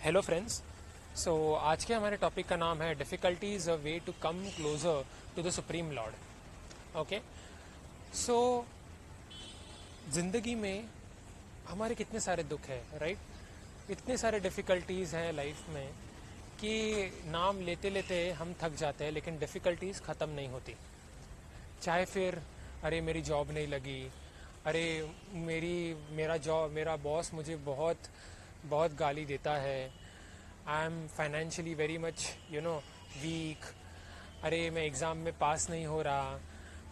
Hello friends. आज के हमारे टॉपिक का नाम है difficulties a way to come closer to the supreme lord. Okay, so ज़िंदगी में हमारे कितने सारे दुख हैं, राइट। इतने सारे डिफ़िकल्टीज़ हैं लाइफ में कि नाम लेते लेते हम थक जाते हैं, लेकिन डिफ़िकल्टीज़ ख़त्म नहीं होती। चाहे फिर अरे मेरी जॉब नहीं लगी, अरे मेरा बॉस मुझे बहुत बहुत गाली देता है, I am financially very much weak, अरे मैं एग्ज़ाम में पास नहीं हो रहा,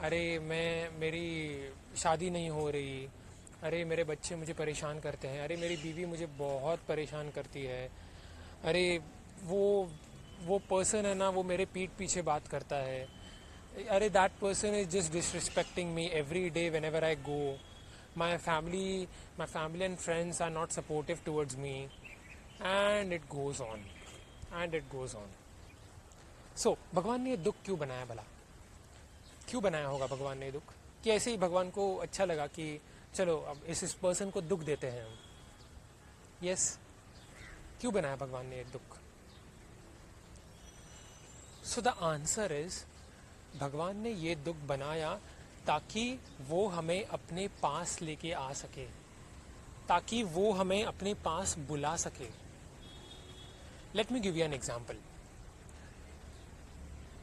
अरे मेरी शादी नहीं हो रही, अरे मेरे बच्चे मुझे परेशान करते हैं, अरे मेरी बीवी मुझे बहुत परेशान करती है, अरे वो वो पर्सन है ना, वो मेरे पीठ पीछे बात करता है, अरे that person is just disrespecting me every day whenever I go, my family and friends are not supportive towards me, and it goes on and it goes on. So भगवान ने ये दुख क्यों बनाया भला? क्यों बनाया होगा भगवान ने ये दुख? कि ऐसे ही भगवान को अच्छा लगा कि चलो अब इस पर्सन को दुख देते हैं हम। यस, क्यों बनाया भगवान ने ये दुख? सो द आंसर इज, भगवान ने ये दुख बनाया ताकि वो हमें अपने पास लेके आ सके, ताकि वो हमें अपने पास बुला सके। Let me give you an example.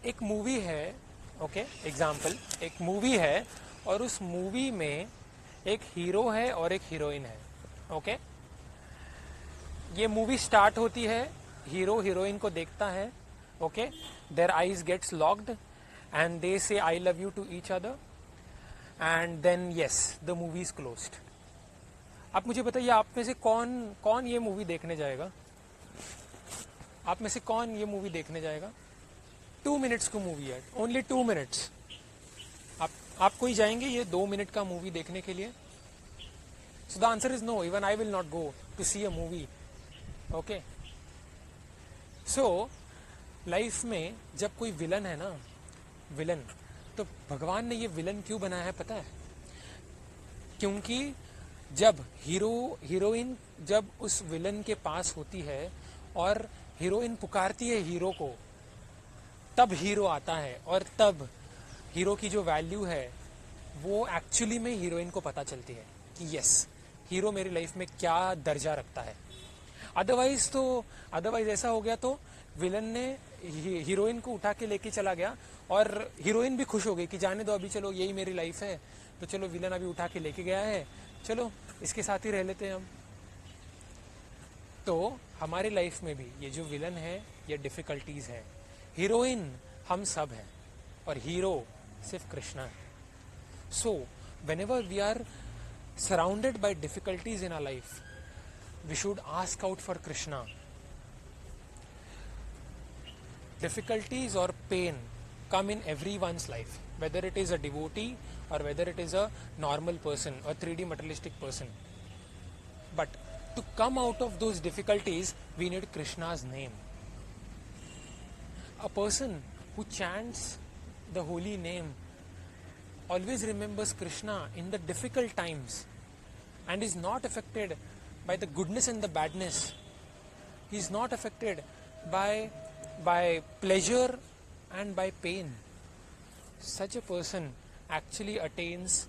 एक मूवी है, ओके, एग्जाम्पल, एक मूवी है और उस मूवी में एक हीरो है और एक हीरोइन है। ओके, ये मूवी स्टार्ट होती है, हीरो हीरोइन को देखता है, okay, their eyes gets locked and they say I love you to each other, and then yes the movie is closed. आप मुझे बताइए, आप में से कौन कौन ये मूवी देखने जाएगा? आप में से कौन ये मूवी देखने जाएगा? 2 मिनट्स की मूवी है, ओनली 2 मिनट्स। आप कोई जाएंगे ये 2 मिनट का मूवी देखने के लिए? So the answer is no, even I will not go to see a movie. Okay, so life में जब कोई विलन है ना, विलन, तो भगवान ने ये विलन क्यों बनाया है पता है? क्योंकि जब हीरोइन जब उस विलन के पास होती है और हीरोइन पुकारती है हीरो को, तब हीरो आता है और तब हीरो की जो वैल्यू है वो एक्चुअली में हीरोइन को पता चलती है कि यस, हीरो मेरी लाइफ में क्या दर्जा रखता है। अदरवाइज ऐसा हो गया तो विलन ने हीरोइन को उठा के लेके चला गया और हीरोइन भी खुश हो गई कि जाने दो, अभी चलो यही मेरी लाइफ है, तो चलो विलन अभी उठा के लेके गया है, चलो इसके साथ ही रह लेते हैं हम। तो हमारी लाइफ में भी ये जो विलन है, ये डिफिकल्टीज है। हीरोइन हम सब हैं और हीरो सिर्फ कृष्णा है। सो whenever we are surrounded by difficulties in our life, we should ask out for Krishna. Difficulties or pain come in everyone's life, whether it is a devotee or whether it is a normal person, a 3D materialistic person. But to come out of those difficulties, we need Krishna's name. A person who chants the holy name always remembers Krishna in the difficult times and is not affected by the goodness and the badness. He is not affected by pleasure and by pain. Such a person actually attains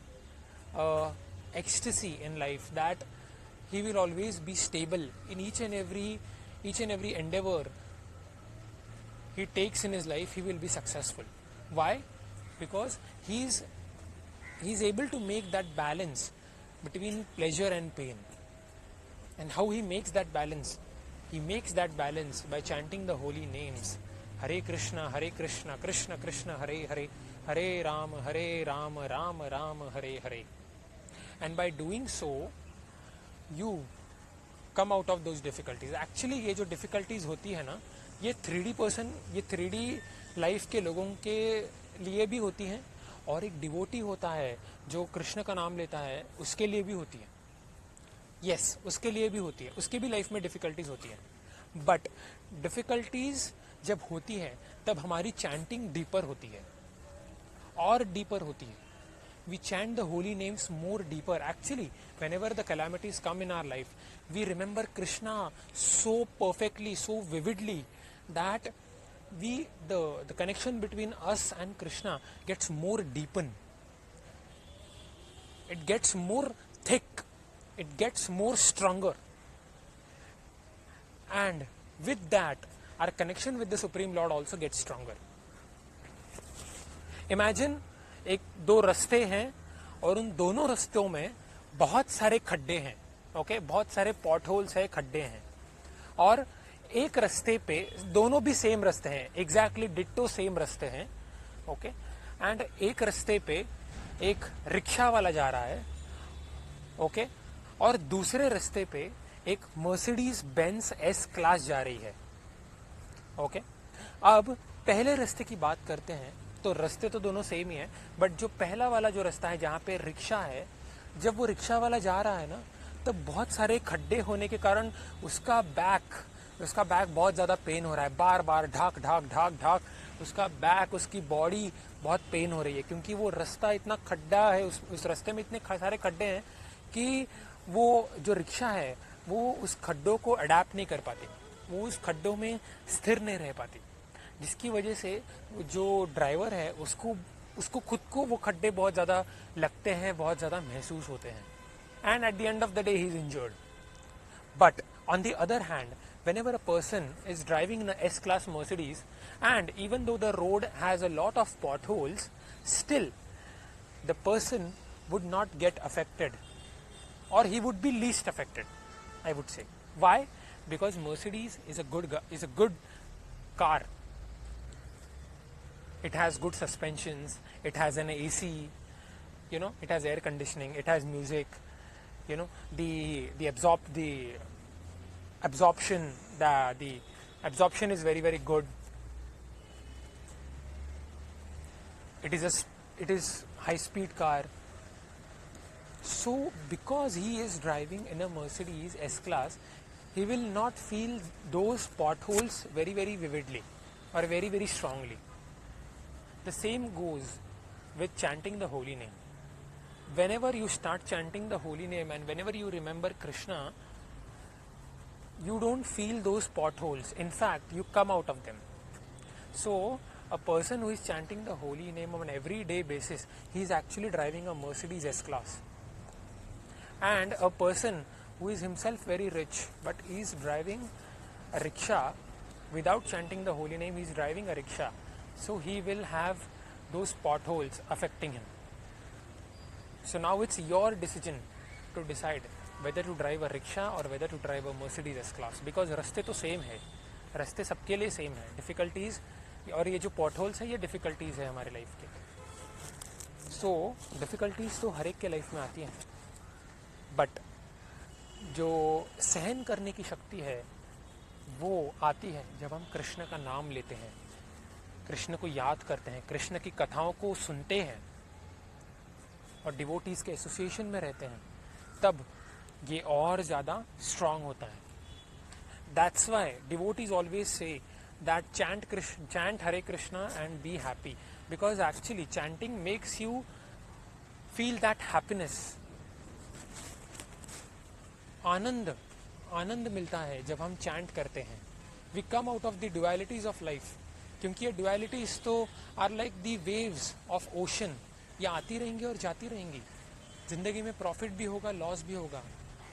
ecstasy in life, that he will always be stable in each and every endeavor he takes in his life. He will be successful. Why? Because he is able to make that balance between pleasure and pain. And how he makes that balance? He makes that balance by chanting the holy names. Hare Krishna, Krishna Krishna, Hare Hare, Hare Ram, Ram Ram, Hare Hare. And by doing so, you come out of those difficulties. Actually, ये जो difficulties होती है ना, ये 3D life के लोगों के लिए भी होती हैं, और एक डिवोटी होता है जो कृष्ण का नाम लेता है, उसके लिए भी होती है। यस, उसके लिए भी होती है, उसके भी लाइफ में डिफ़िकल्टीज होती है। बट डिफ़िकल्टीज जब होती है तब हमारी चैंटिंग डीपर होती है और डीपर होती है। we chant the holy names more deeper. Actually, whenever the calamities come in our life, we remember Krishna so perfectly, so vividly, that the connection between us and Krishna gets more deepened. It gets more thick. It gets more stronger. And with that, our connection with the Supreme Lord also gets stronger. Imagine एक दो रास्ते हैं और उन दोनों रास्तों में बहुत सारे खड्डे हैं. ओके, बहुत सारे पॉट होल्स है, खड्डे हैं. और एक रास्ते पे दोनों भी सेम रास्ते हैं, एग्जैक्टली डिट्टो सेम रास्ते हैं. ओके, एंड एक रास्ते पे एक रिक्शा वाला जा रहा है. ओके, और दूसरे रास्ते पे एक मर्सिडीज बेंज एस क्लास जा रही है. ओके, अब पहले रास्ते की बात करते हैं. तो रास्ते तो दोनों सेम ही है, बट जो पहला वाला जो रास्ता है जहाँ पे रिक्शा है, जब वो रिक्शा वाला जा रहा है ना, तब बहुत सारे खड्डे होने के कारण उसका बैक बहुत ज़्यादा पेन हो रहा है. बार बार ढाक ढाक ढाक ढाक उसका बैक, उसकी बॉडी बहुत पेन हो रही है, क्योंकि वो रास्ता इतना खड्डा है, उस रास्ते में इतने सारे खड्डे हैं कि वो जो रिक्शा है वो उस खड्डों को अडेप्ट नहीं कर पाती, वो उस खड्डों में स्थिर नहीं रह पाती, जिसकी वजह से जो ड्राइवर है उसको खुद को वो खड्डे बहुत ज़्यादा लगते हैं, बहुत ज़्यादा महसूस होते हैं. And at the end of the day he is injured. But on the other hand, whenever a person is driving an S-class Mercedes, and even though the road has a lot of potholes, still the person would not get affected, or he would be least affected, I would say. Why? Because Mercedes is a good car. It has good suspensions, it has an AC, it has air conditioning, it has music, the absorption is very, very good. It is high speed car. So because he is driving in a Mercedes S-Class, he will not feel those potholes very, very vividly or very, very strongly. The same goes with chanting the holy name. Whenever you start chanting the holy name and whenever you remember Krishna, you don't feel those potholes. In fact, you come out of them. So a person who is chanting the holy name on an everyday basis, he is actually driving a Mercedes S-Class. And a person who is himself very rich but he is driving a rickshaw without chanting the holy name, he is driving a rickshaw. So he will have those potholes affecting him. So now it's your decision to decide whether to drive a rickshaw or whether to drive a Mercedes S-Class, because रास्ते तो same है, रास्ते सबके लिए same है. Difficulties और ये जो पॉटहोल्स है, ये डिफ़िकल्टीज़ है हमारे लाइफ के. सो डिफ़िकल्टीज़ तो हर एक के लाइफ में आती हैं, बट जो सहन करने की शक्ति है वो आती है जब हम कृष्ण का नाम लेते हैं, कृष्ण को याद करते हैं, कृष्ण की कथाओं को सुनते हैं और डिवोटीज़ के एसोसिएशन में रहते हैं. तब ये और ज़्यादा स्ट्रांग होता है. That's why devotees always say that chant Hare Krishna and be happy, because actually chanting makes you feel that happiness. आनंद मिलता है जब हम चैंट करते हैं. We come out of the dualities of life, क्योंकि ये ड्युअलिटीज तो are like the waves of ocean. ये आती रहेंगी और जाती रहेंगी. जिंदगी में प्रॉफिट भी होगा, लॉस भी होगा.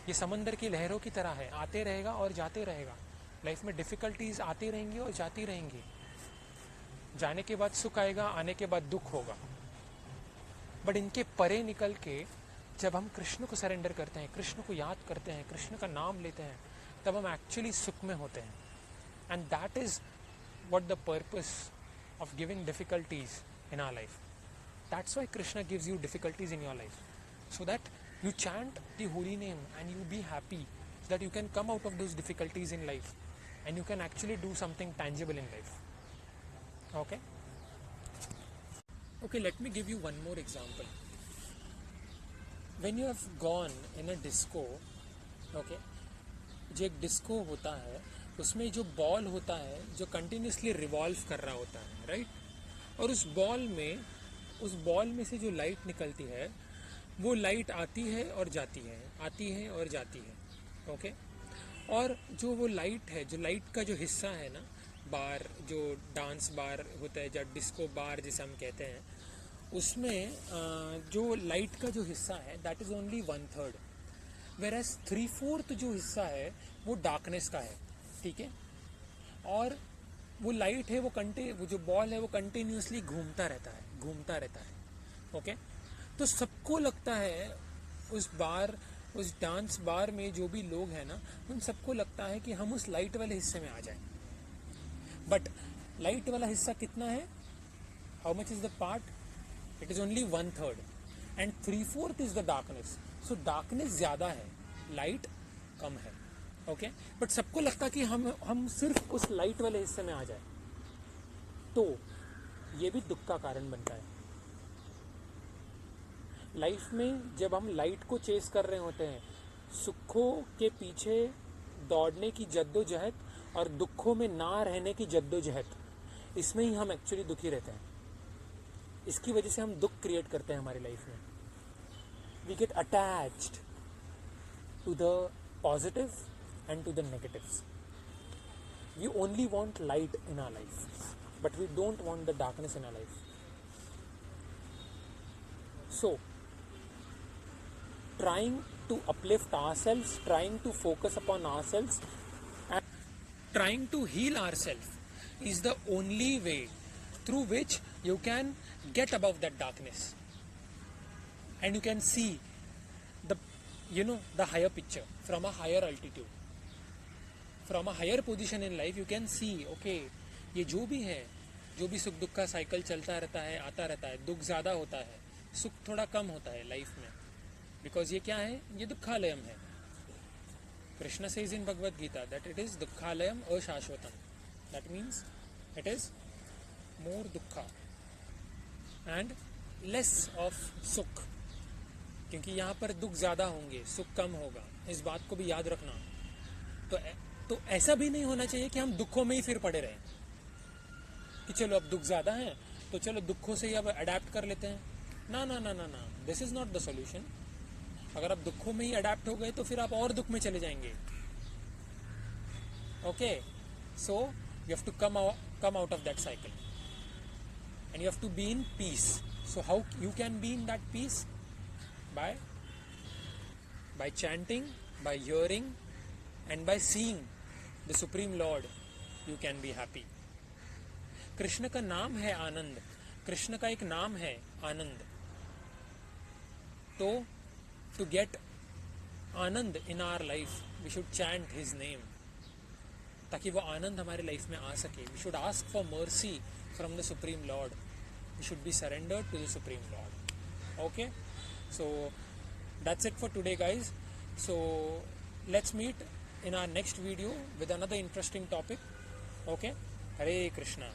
ये समंदर की लहरों की तरह है, आते रहेगा और जाते रहेगा. लाइफ में डिफ़िकल्टीज आती रहेंगी और जाती रहेंगी. जाने के बाद सुख आएगा, आने के बाद दुख होगा. बट इनके परे निकल के जब हम कृष्ण को सरेंडर करते हैं, कृष्ण को याद करते हैं, कृष्ण का नाम लेते हैं, तब हम एक्चुअली सुख में होते हैं. And that is what the purpose of giving difficulties in our life. That's why Krishna gives you difficulties in your life, so that you chant the holy name and you be happy, so that you can come out of those difficulties in life and you can actually do something tangible in life. Okay, let me give you one more example. When you have gone in a disco, okay, जो एक disco होता है उसमें जो ball होता है जो continuously revolve कर रहा होता है, राइट? और उस बॉल में उस बॉल में से जो लाइट निकलती है वो लाइट आती है और जाती है, आती है और जाती है। ओके, और जो वो लाइट है, जो लाइट का जो हिस्सा है ना, बार, जो डांस बार होता है, या डिस्को बार जिसे हम कहते हैं, उसमें जो लाइट का जो हिस्सा है दैट इज ओनली 1/3, वेरएज 3/4 जो हिस्सा है वो डार्कनेस का है। ठीक है, और वो लाइट है, वो जो बॉल है वो कंटिन्यूसली घूमता रहता है। ओके, तो सबको लगता है उस डांस बार में जो भी लोग हैं ना, उन सबको लगता है कि हम उस लाइट वाले हिस्से में आ जाएं। बट लाइट वाला हिस्सा कितना है? How much is the part? It is only 1/3 and 3/4 is the darkness. So darkness ज्यादा है, लाइट कम है। ओके, बट सबको लगता है कि हम सिर्फ उस लाइट वाले हिस्से में आ जाए, तो ये भी दुख का कारण बनता है। लाइफ में जब हम लाइट को चेस कर रहे होते हैं, सुखों के पीछे दौड़ने की जद्दोजहद और दुखों में ना रहने की जद्दोजहद, इसमें ही हम एक्चुअली दुखी रहते हैं। इसकी वजह से हम दुख क्रिएट करते हैं हमारी लाइफ में। We get attached to the positive and to the negatives. We only want light in our life, but we don't want the darkness in our life. So, trying to uplift ourselves, trying to focus upon ourselves, and trying to heal ourselves is the only way through which you can get above that darkness, and you can see the higher picture from a higher altitude. From a higher position in life you can see, okay, ये जो भी सुख दुख का cycle चलता रहता है, आता रहता है, दुख ज़्यादा होता है, सुख थोड़ा कम होता है लाइफ में, बिकॉज ये क्या है? ये दुखालयम है। Krishna says in Bhagavad Gita that it is दुखालयम अशाश्वतम, that means it is more दुखा एंड लेस ऑफ सुख, क्योंकि यहाँ पर दुख ज़्यादा होंगे, सुख कम होगा। इस बात को भी याद रखना। तो ऐसा भी नहीं होना चाहिए कि हम दुखों में ही फिर पड़े रहें, कि चलो अब दुख ज्यादा है तो चलो दुखों से ही अब अडेप्ट कर लेते हैं। ना ना ना ना ना, this is not the solution. अगर आप दुखों में ही अडेप्ट हो गए तो फिर आप और दुख में चले जाएंगे। Okay, so you have to come out of that cycle and you have to be in peace. So how you can be in that peace? by chanting, by hearing, and by seeing the Supreme Lord, you can be happy. Krishna का नाम है आनंद, कृष्ण का एक नाम है आनंद। तो to get anand in our life we should chant his name, ताकि वो आनंद हमारे लाइफ में आ सके। We should ask for mercy from the supreme lord, we should be surrendered to the supreme lord. Okay, so that's it for today, guys. So let's meet in our next video with another interesting topic. Okay, Hare Krishna.